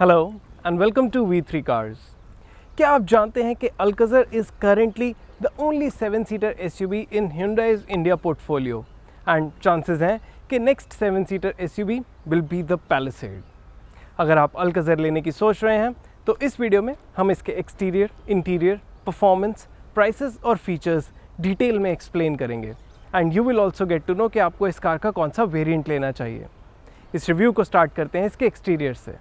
Hello and welcome to V3 cars. क्या आप जानते हैं कि Alcazar is currently the only seven seater SUV in Hyundai's India portfolio and chances हैं कि next seven seater SUV will be the Palisade. अगर आप अल्कज़र लेने की सोच रहे हैं तो इस वीडियो में हम इसके एक्सटीरियर, इंटीरियर, परफॉर्मेंस, प्राइसेस और फीचर्स डिटेल में एक्सप्लेन करेंगे and you will also get to know कि आपको इस कार का कौन सा वेरिएंट लेना चाहिए। इस रिव्यू को स्टार्ट करते हैं इसके एक्सटीरियर से।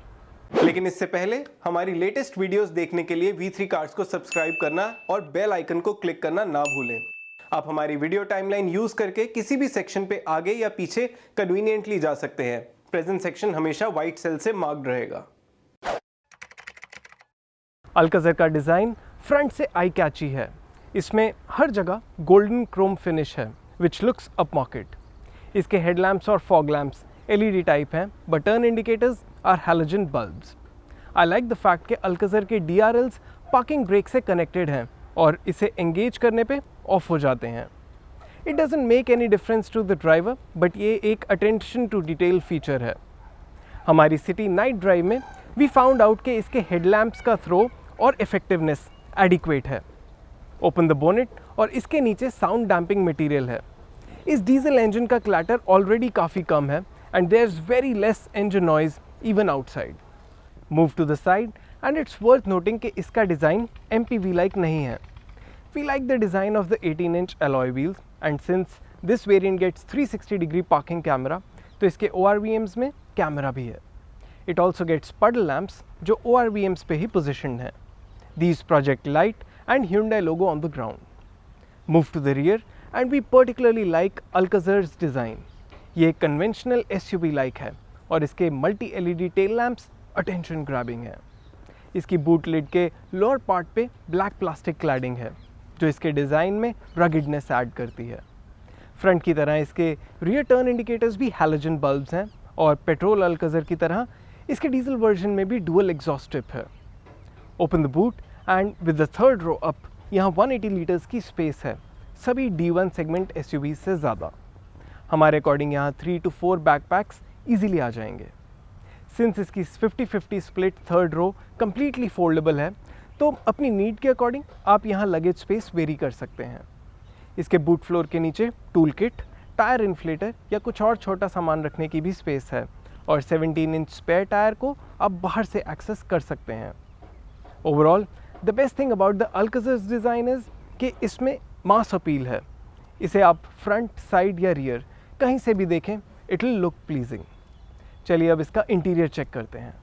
लेकिन इससे पहले हमारी लेटेस्ट वीडियोस देखने के लिए V3 कार्स को सब्सक्राइब करना और बेल आइकन को क्लिक करना ना भूलें। आप हमारी वीडियो टाइमलाइन यूज करके किसी भी सेक्शन पे आगे या पीछे कन्वीनियंटली जा सकते हैं। प्रेजेंट सेक्शन हमेशा व्हाइट सेल से मार्क्ड रहेगा। अल्कज़र का डिज़ाइन फ्रंट से आई कैची है। इसमें हर जगह गोल्डन क्रोम फिनिश है विच लुक्स अप मार्केट। इसके हेडलैम्प्स और फॉग लैम्प्स LED टाइप हैं, but turn indicators are halogen bulbs. I like the fact कि अल्कज़र के DRLs पार्किंग ब्रेक से कनेक्टेड हैं और इसे एंगेज करने पे ऑफ हो जाते हैं। It doesn't make any difference to the driver, but ये एक अटेंशन टू डिटेल फीचर है। हमारी सिटी नाइट ड्राइव में वी फाउंड आउट कि इसके हेडलैम्प्स का थ्रो और इफेक्टिवनेस एडिक्वेट है। ओपन द बोनेट और इसके नीचे साउंड डैम्पिंग मटेरियल है। इस डीजल इंजन का क्लैटर ऑलरेडी काफ़ी कम है and there's very less engine noise even outside. Move to the side and it's worth noting कि इसका डिज़ाइन MPV like नहीं है। We like the design of the 18-inch alloy wheels and since this variant gets 360-degree parking camera तो इसके ORVMs में camera भी है। It also gets puddle lamps जो ORVMs पे ही positioned हैं। These project light and Hyundai logo on the ground. Move to the rear and we particularly like Alcazar's design. ये एक कन्वेंशनल SUV लाइक है और इसके multi LED tail lamps attention grabbing है। इसकी बूट लिड के lower part पे black plastic cladding है जो इसके डिज़ाइन में रगिडनेस ऐड करती है। फ्रंट की तरह इसके रियर टर्न इंडिकेटर्स भी हैलोजन बल्ब्स हैं और पेट्रोल अल्कज़र की तरह इसके डीजल वर्जन में भी डुअल एग्जॉस्ट टिप है। Open the boot and with the third row up यहाँ 180 लीटर्स की स्पेस है, सभी D1 सेगमेंट SUV से ज़्यादा। हमारे अकॉर्डिंग यहाँ 3 to 4 बैकपैक्स ईजिली आ जाएंगे। सिंस इसकी 50-50 split third row completely foldable है तो अपनी नीड के अकॉर्डिंग आप यहाँ लगेज स्पेस वेरी कर सकते हैं। इसके बूट फ्लोर के नीचे टूल किट, टायर इन्फ्लेटर या कुछ और छोटा सामान रखने की भी स्पेस है और 17-इंच स्पेयर टायर को आप बाहर से एक्सेस कर सकते हैं। Overall the best thing about the Alcazar's design is कि इसमें मास अपील है। इसे आप फ्रंट, साइड या रियर कहीं से भी देखें इट विल लुक प्लीजिंग। चलिए अब इसका इंटीरियर चेक करते हैं।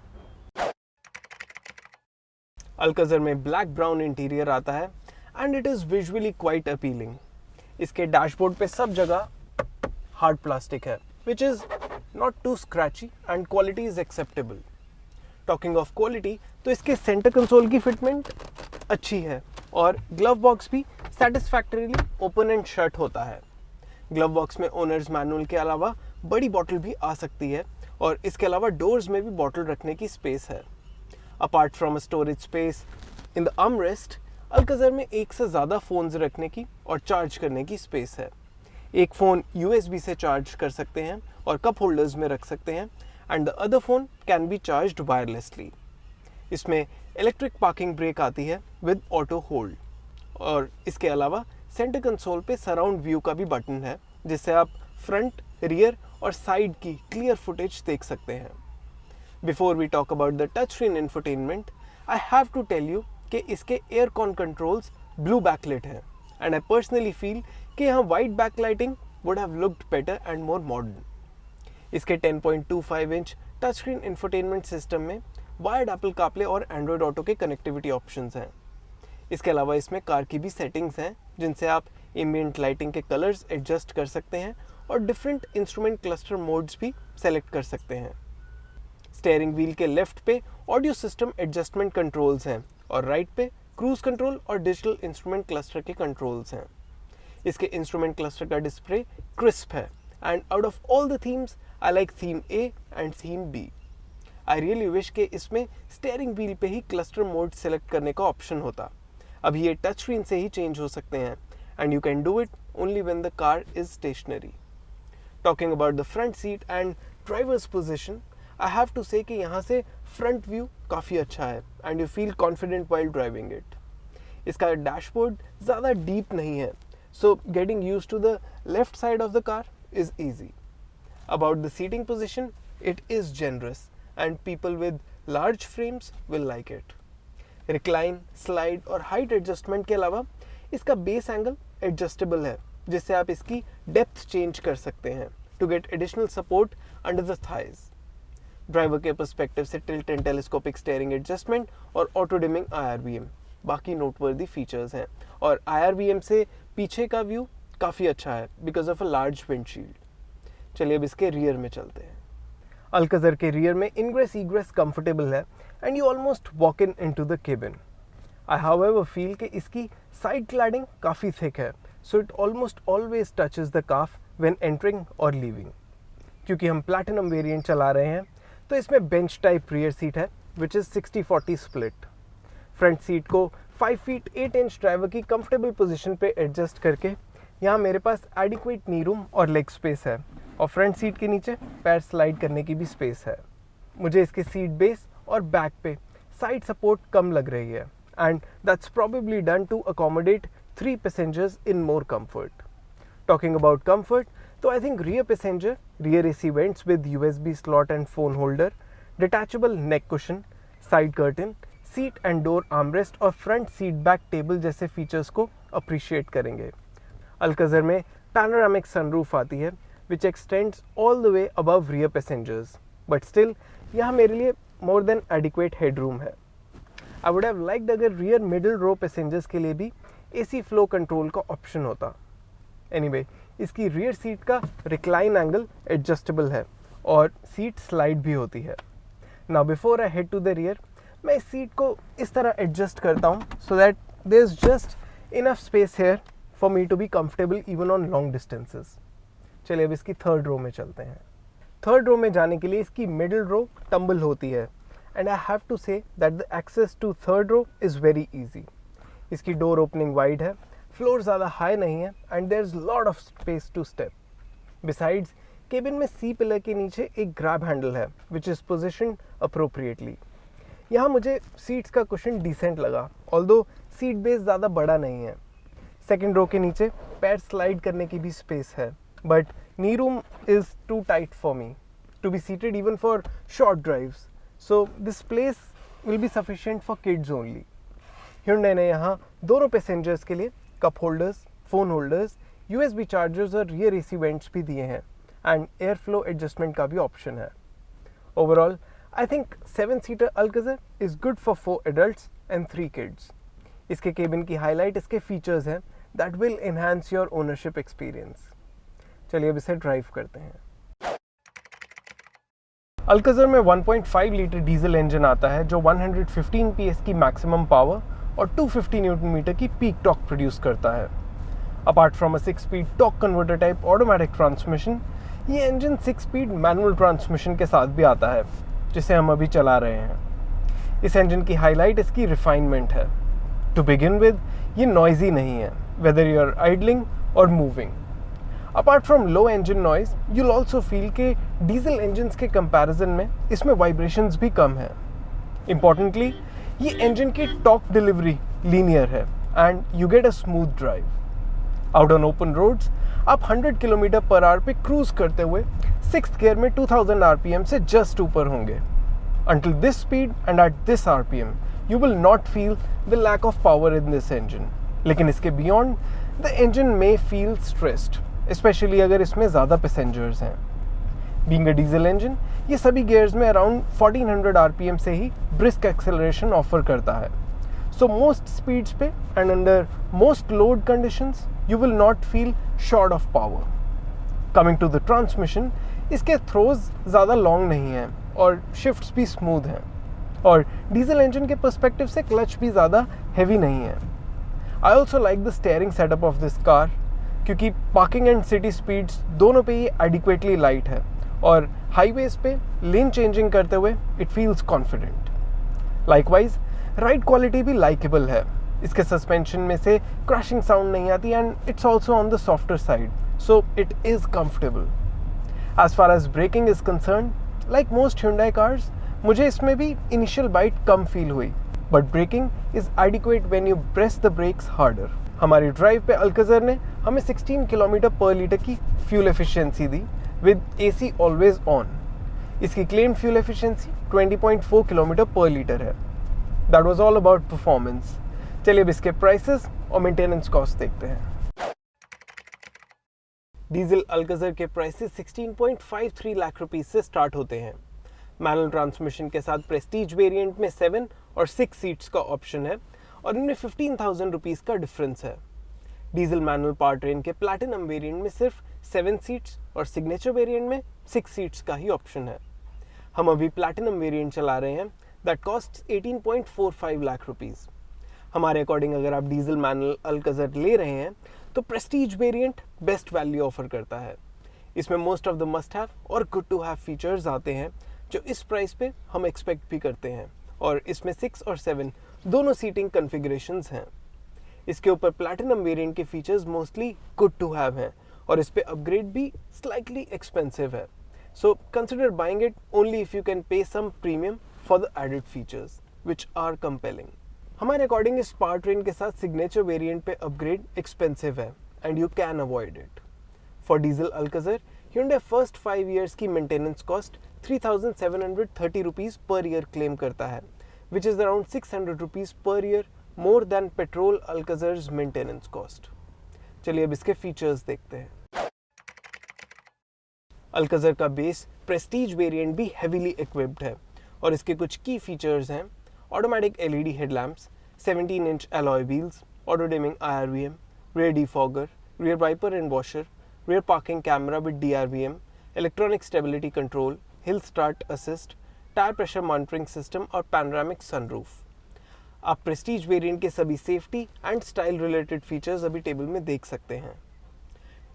अल्कज़र में ब्लैक ब्राउन इंटीरियर आता है and it is visually quite appealing. इसके डैशबोर्ड पे सब जगह हार्ड प्लास्टिक है which is not too scratchy and quality is acceptable. Talking of quality तो इसके सेंटर कंसोल की फिटमेंट अच्छी है और ग्लव बॉक्स भी सेटिस्फैक्टरीली ओपन एंड शट होता है। ग्लव बॉक्स में ओनर्स मैनुअल के अलावा बड़ी बॉटल भी आ सकती है और इसके अलावा डोर्स में भी बॉटल रखने की स्पेस है। Apart from a storage space in the armrest, Alcazar में एक से ज़्यादा फ़ोन्स रखने की और चार्ज करने की स्पेस है। एक फ़ोन USB से चार्ज कर सकते हैं और कप होल्डर्स में रख सकते हैं and the other phone can be charged wirelessly. इसमें इलेक्ट्रिक पार्किंग ब्रेक आती है विद ऑटो होल्ड और इसके अलावा सेंटर कंसोल पे सराउंड व्यू का भी बटन है जिससे आप फ्रंट, रियर और साइड की क्लियर फुटेज देख सकते हैं। Before we talk about the touch screen infotainment, I have to tell you कि इसके air con controls blue backlight हैं एंड आई पर्सनली फील कि यहाँ white backlighting would have looked better and more modern. इसके 10.25 inch touch screen infotainment system में wired Apple CarPlay और Android auto के connectivity options हैं। इसके अलावा इसमें कार की भी सेटिंग्स हैं जिनसे आप एम्बिएंट लाइटिंग के कलर्स एडजस्ट कर सकते हैं और डिफरेंट इंस्ट्रूमेंट क्लस्टर मोड्स भी सेलेक्ट कर सकते हैं। स्टीयरिंग व्हील के लेफ्ट पे ऑडियो सिस्टम एडजस्टमेंट कंट्रोल्स हैं और राइट पे क्रूज कंट्रोल और डिजिटल इंस्ट्रूमेंट क्लस्टर के कंट्रोल्स हैं। इसके इंस्ट्रूमेंट क्लस्टर का डिस्प्ले क्रिस्प है and out of all the themes I like theme A and theme B। I really wish कि इसमें स्टीयरिंग व्हील पे ही क्लस्टर मोड सेलेक्ट करने का ऑप्शन होता। अभी ये टच स्क्रीन से ही चेंज हो सकते हैं and you can do it only when the car is stationary. Talking about the front seat and driver's position, I have to say कि यहाँ से फ्रंट व्यू काफ़ी अच्छा है and you feel confident while driving it. इसका dashboard ज़्यादा deep नहीं है, so getting used to the left side of the car is easy. About the seating position, it is generous and people with large frames will like it. Recline, slide और height adjustment के अलावा इसका base angle adjustable है, जिससे आप इसकी depth change कर सकते हैं to get additional support under the thighs. Driver के पर्सपेक्टिव से tilt and telescopic steering adjustment और ऑटो डिमिंग IRBM बाकी नोटवर्दी फीचर्स हैं, और IRBM से पीछे का व्यू काफ़ी अच्छा है because of a large windshield. चलिए अब इसके रियर में चलते हैं। अल्कज़र के रियर में इनग्रेस ईग्रेस कंफर्टेबल है and you almost walk in into the cabin. I however feel कि इसकी साइड क्लैडिंग काफ़ी थिक है, so it almost always touches the calf when entering और लीविंग। क्योंकि हम प्लैटिनम वेरिएंट चला रहे हैं तो इसमें बेंच टाइप रियर सीट है which is 60-40 split. Front seat को 5 फीट 8 इंच ड्राइवर की कंफर्टेबल पोजीशन पे एडजस्ट करके यहाँ मेरे पास एडिक्वेट नी रूम और लेग स्पेस है, और फ्रंट सीट के नीचे पैर स्लाइड करने की भी स्पेस है। मुझे इसके सीट बेस और बैक पे साइड सपोर्ट कम लग रही है, and that's probably done to accommodate 3 passengers in more comfort. Talking about comfort, तो I think rear passenger rear AC vents with USB slot and phone holder, detachable neck cushion, side curtain, seat and door armrest और front seat back table जैसे features को appreciate करेंगे। Alcazar में panoramic sunroof आती है which x tends all the way above rear passengers, but still यहाँ मेरे लिए मोर देन एडिक्वेट हेडरूम है। आई वुड हैव लाइक्ड अगर रियर मिडिल रो पैसेंजर्स के लिए भी AC फ्लो कंट्रोल का ऑप्शन होता। एनीवे, इसकी रियर सीट का रिक्लाइन एंगल एडजस्टेबल है और सीट स्लाइड भी होती है। Now before I head to the rear, मैं इस सीट को इस तरह एडजस्ट करता हूँ so that there is just enough space here for me to be comfortable even on long distances. चलिए अब इसकी थर्ड रो में चलते हैं। थर्ड रो में जाने के लिए इसकी मिडिल रो टम्बल होती है, and I have to say that the access to third row is very easy. इसकी डोर ओपनिंग वाइड है, फ्लोर ज़्यादा हाई नहीं है, and there is lot of space to step. Besides, cabin में C pillar के नीचे एक grab handle है विच इज़ पोजिशन्ड अप्रोप्रिएटली। यहाँ मुझे सीट्स का कुशन डिसेंट लगा, ऑल्दो सीट बेस ज़्यादा बड़ा नहीं है। सेकेंड रो के नीचे पैर स्लाइड करने की भी स्पेस है, but knee room is too tight for me to be seated even for short drives, so this place will be sufficient for kids only. Hyundai ने यहाँ दोनों पैसेंजर्स के लिए cup holders, phone holders, USB chargers और rear AC vents भी दिए हैं, and air flow adjustment का भी ऑप्शन है। Overall I think seven seater Alcazar is good for 4 adults and 3 kids. इसके केबिन की हाईलाइट इसके फीचर्स हैं that will enhance your ownership experience. चलिए अब इसे ड्राइव करते हैं। अल्कज़र में 1.5 लीटर डीजल इंजन आता है जो 115 PS की मैक्सिमम पावर और 250 न्यूटन मीटर की पीक टॉर्क प्रोड्यूस करता है। Apart from a six speed torque converter type automatic transmission, ये इंजन 6-स्पीड मैनुअल ट्रांसमिशन के साथ भी आता है, जिसे हम अभी चला रहे हैं। इस इंजन की हाईलाइट इसकी रिफाइनमेंट है। टू बिगिन विद, ये नॉइजी नहीं है वेदर यू आर आइडलिंग और moving. Apart from low engine noise, you'll also feel के डीजल इंजन्स के कंपैरिजन में इसमें वाइब्रेशंस भी कम है। इम्पॉर्टेंटली, ये इंजन की टॉर्क डिलीवरी लीनियर है and you get a smooth drive. Out on open roads आप 100 km/h पे क्रूज करते हुए 6th गियर में 2000 RPM से जस्ट ऊपर होंगे। Until this speed and at this RPM, you will not feel the lack of power in this engine. लेकिन इसके beyond, the engine may feel stressed, especially अगर इसमें ज़्यादा passengers हैं। Being a diesel engine, ये सभी gears में around 1400 RPM से ही brisk acceleration offer करता है। So most speeds पे and under most load conditions, you will not feel short of power. Coming to the transmission, इसके थ्रोज ज़्यादा लॉन्ग नहीं हैं और शिफ्ट्स भी स्मूथ हैं, और डीजल इंजन के पर्सपेक्टिव से क्लच भी ज़्यादा हैवी नहीं है। I also like the steering setup of this car, क्योंकि पार्किंग एंड सिटी स्पीड्स दोनों पे ये एडिक्वेटली लाइट है, और हाईवेज पे लेन चेंजिंग करते हुए it feels confident. Likewise ride quality भी लाइकेबल है। इसके सस्पेंशन में से क्रैशिंग साउंड नहीं आती and it's also on the softer side, so it is comfortable. As far as braking is concerned, like most Hyundai cars मुझे इसमें भी इनिशियल बाइट कम फील हुई, but braking is adequate when you press the brakes harder. हमारी drive पे Alcazar ने हमें 16 kilometre पर लीटर की fuel efficiency the with AC always on. इसकी क्लेम फ्यूल एफिशिएंसी 20.4 किलोमीटर पर लीटर है। That was all about performance. चलिए अब इसके प्राइसेस और मेंटेनेंस कॉस्ट देखते हैं। डीजल अल्कज़र के प्राइसेस 16.53 लाख रुपीस से स्टार्ट होते हैं। मैनुअल ट्रांसमिशन के साथ प्रेस्टीज वेरिएंट में 7 और 6 सीट्स का ऑप्शन है और इनमें 15,000 रुपीस का डिफरेंस है। डीजल मैनुअल पावर ट्रेन के प्लैटिनम वेरिएंट में सिर्फ 7 सीट्स और सिग्नेचर वेरिएंट में 6 सीट्स का ही ऑप्शन है। हम अभी प्लैटिनम वेरिएंट चला रहे हैं दैट कॉस्ट 18.45 लाख रुपीस। हमारे अकॉर्डिंग अगर आप डीजल मैनुअल अल्कज़र ले रहे हैं तो Prestige variant best value offer करता है। इसमें most of the must have और गुड टू हैव फीचर्स आते हैं जो इस प्राइस पे हम एक्सपेक्ट भी करते हैं, और इसमें 6 और 7 दोनों सीटिंग कॉन्फ़िगरेशंस हैं। इसके ऊपर प्लैटिनम वेरिएंट के features mostly good to have हैं और इस पे अपग्रेड भी स्लाइटली एक्सपेंसिव है। So consider buying it only if you can pay some premium for the added features which are compelling. हमारे अकॉर्डिंग इस पावर ट्रेन के साथ सिग्नेचर वेरिएंट पे अपग्रेड एक्सपेंसिव है and you can avoid it. For diesel Alcazar Hyundai first 5 years की maintenance cost 3,730 rupees per year claim करता है, which is around 600 rupees per year more than petrol Alcazar's maintenance cost. चलिए अब इसके features देखते हैं। Alcazar का base prestige variant भी हेवीली इक्विप्ड है और इसके कुछ की फीचर्स हैं: automatic LED headlamps, 17 inch alloy wheels, auto dimming IRVM, rear defogger, rear wiper and washer, rear parking camera with DRVM, electronic stability control, hill start assist, tyre pressure monitoring system और panoramic sunroof. आप prestige variant के सभी safety and style related features अभी table में देख सकते हैं।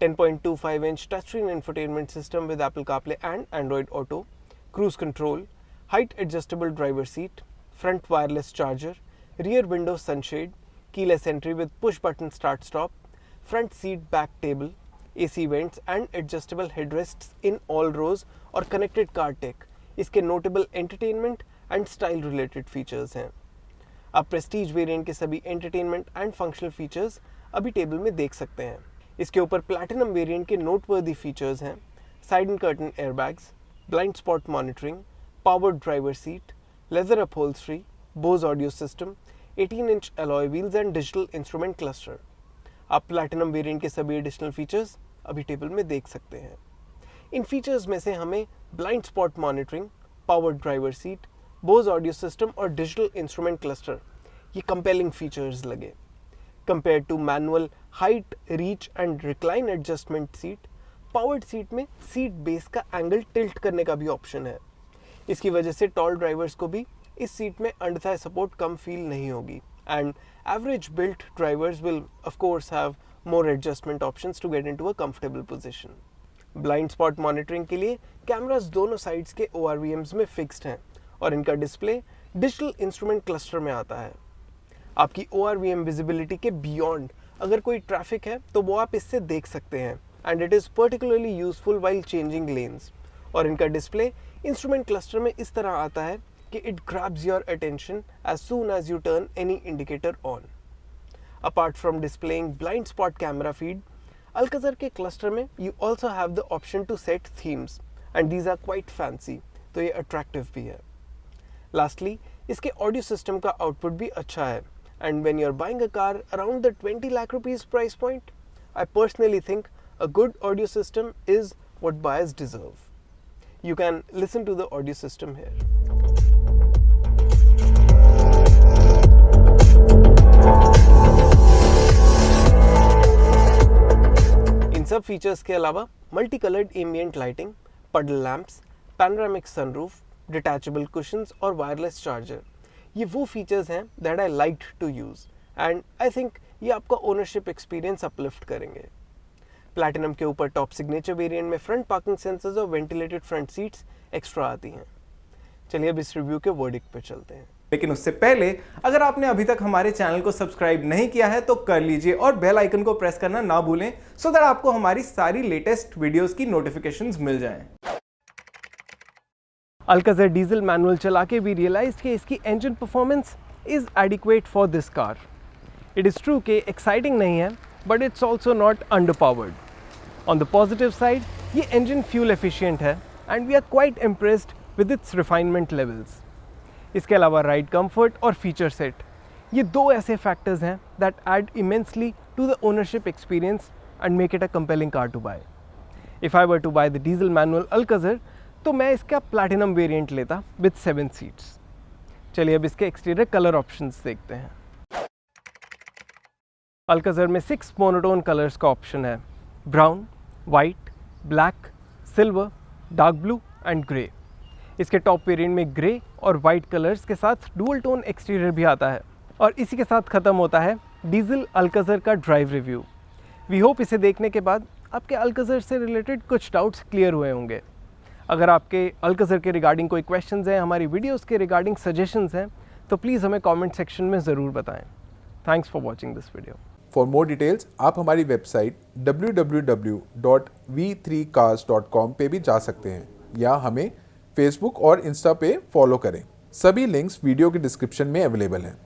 10.25 inch touch screen infotainment system with Apple CarPlay and Android Auto, cruise control, height adjustable driver seat, front wireless charger, rear window sunshade, keyless entry with push button start stop, front seat back table, AC vents and adjustable headrests in all रोज और connected car take इसके notable entertainment and style related features हैं। आप prestige variant के सभी entertainment and functional features अभी table में देख सकते हैं। इसके ऊपर प्लैटिनम वेरिएंट के नोटवर्दी फीचर्स हैं: side and curtain airbags, blind spot monitoring, powered driver seat, leather upholstery, Bhoj audio system, 18 inch alloy wheels and digital instrument cluster. आप प्लैटिनम वेरिएंट के सभी एडिशनल फीचर्स अभी टेबल में देख सकते हैं। इन फीचर्स में से हमें blind spot monitoring, powered driver seat, Bose audio system और डिजिटल इंस्ट्रूमेंट क्लस्टर ये कंपेलिंग फीचर्स लगे। Compare to manual height, reach and recline adjustment seat, powered seat में सीट बेस का एंगल टिल्ट करने का भी ऑप्शन है। इसकी वजह से टॉल ड्राइवर्स को भी इस सीट में अंडर थाई सपोर्ट कम फील नहीं होगी and average built drivers will of course have more adjustment options to get into a comfortable position. Blind spot monitoring के लिए कैमरास दोनों साइड्स के ORVMs में फिक्स्ड हैं और इनका डिस्प्ले डिजिटल इंस्ट्रूमेंट क्लस्टर में आता है। आपकी ORVM विजिबिलिटी के बियॉन्ड अगर कोई ट्रैफिक है तो वो आप इससे देख सकते हैं and it is particularly useful while changing lens. और इनका डिस्प्ले इंस्ट्रूमेंट क्लस्टर में इस तरह आता है कि it grabs your attention as soon as you turn any indicator on. Apart from displaying blind spot camera feed, Alcazar के cluster में you also have the option to set themes and these are quite fancy, तो ये attractive भी है। Lastly, इसके audio system का output भी अच्छा है and when you're buying a car around the 20 lakh rupees price point, I personally think a good audio system is what buyers deserve. You can listen to the audio system here. इन सब features के अलावा multi coloured ambient lighting, puddle lamps, panoramic sunroof, detachable cushions और wireless charger ये वो features हैं that I liked to use and I think ये आपका ownership experience uplift करेंगे। प्लैटिनम के ऊपर टॉप सिग्नेचर वेरिएंट में फ्रंट पार्किंग सेंसर्स और वेंटिलेटेड फ्रंट सीट्स एक्स्ट्रा आती हैं। चलिए अब इस रिव्यू के वर्डिक्ट पे चलते हैं। लेकिन उससे पहले अगर आपने अभी तक हमारे चैनल को सब्सक्राइब नहीं किया है तो कर लीजिए और बेल आइकन को प्रेस करना ना भूलें सो दैट आपको हमारी सारी लेटेस्ट वीडियोस की नोटिफिकेशंस मिल जाएं। अल्काज़र डीजल मैनुअल चला के भी रियलाइज कि इसकी engine performance is adequate for this car. It is true कि एक्साइटिंग नहीं है, but it's also not underpowered. On the positive side, ये इंजन फ्यूल एफिशिएंट है and we are quite impressed with its refinement levels. इसके अलावा ride comfort और feature set, ये दो ऐसे फैक्टर्स हैं that add immensely to the ownership experience and make it a compelling car to buy. If I were to buy the diesel manual Alcazar तो मैं इसका प्लैटिनम वेरिएंट लेता with 7 seats. चलिए अब इसके एक्सटीरियर कलर ऑप्शंस देखते हैं। Alcazar में 6 मोनोटोन कलर्स का ऑप्शन है, brown, white, black, silver, dark blue and grey. इसके टॉप वेरिएंट में ग्रे और वाइट कलर्स के साथ डुअल टोन एक्सटीरियर भी आता है। और इसी के साथ ख़त्म होता है डीजल अल्काज़र का ड्राइव रिव्यू। वी होप इसे देखने के बाद आपके अल्काज़र से रिलेटेड कुछ डाउट्स क्लियर हुए होंगे। अगर आपके अल्काज़र के रिगार्डिंग कोई क्वेश्चंस हैं, हमारी वीडियोस के रिगार्डिंग सजेशंस हैं, तो प्लीज़ हमें कमेंट सेक्शन में ज़रूर बताएं। Thanks for watching this video. For more details आप हमारी वेबसाइट www.v3cars.com पे भी जा सकते हैं या हमें फेसबुक और इंस्टा पे फॉलो करें। सभी लिंक्स वीडियो के डिस्क्रिप्शन में अवेलेबल हैं।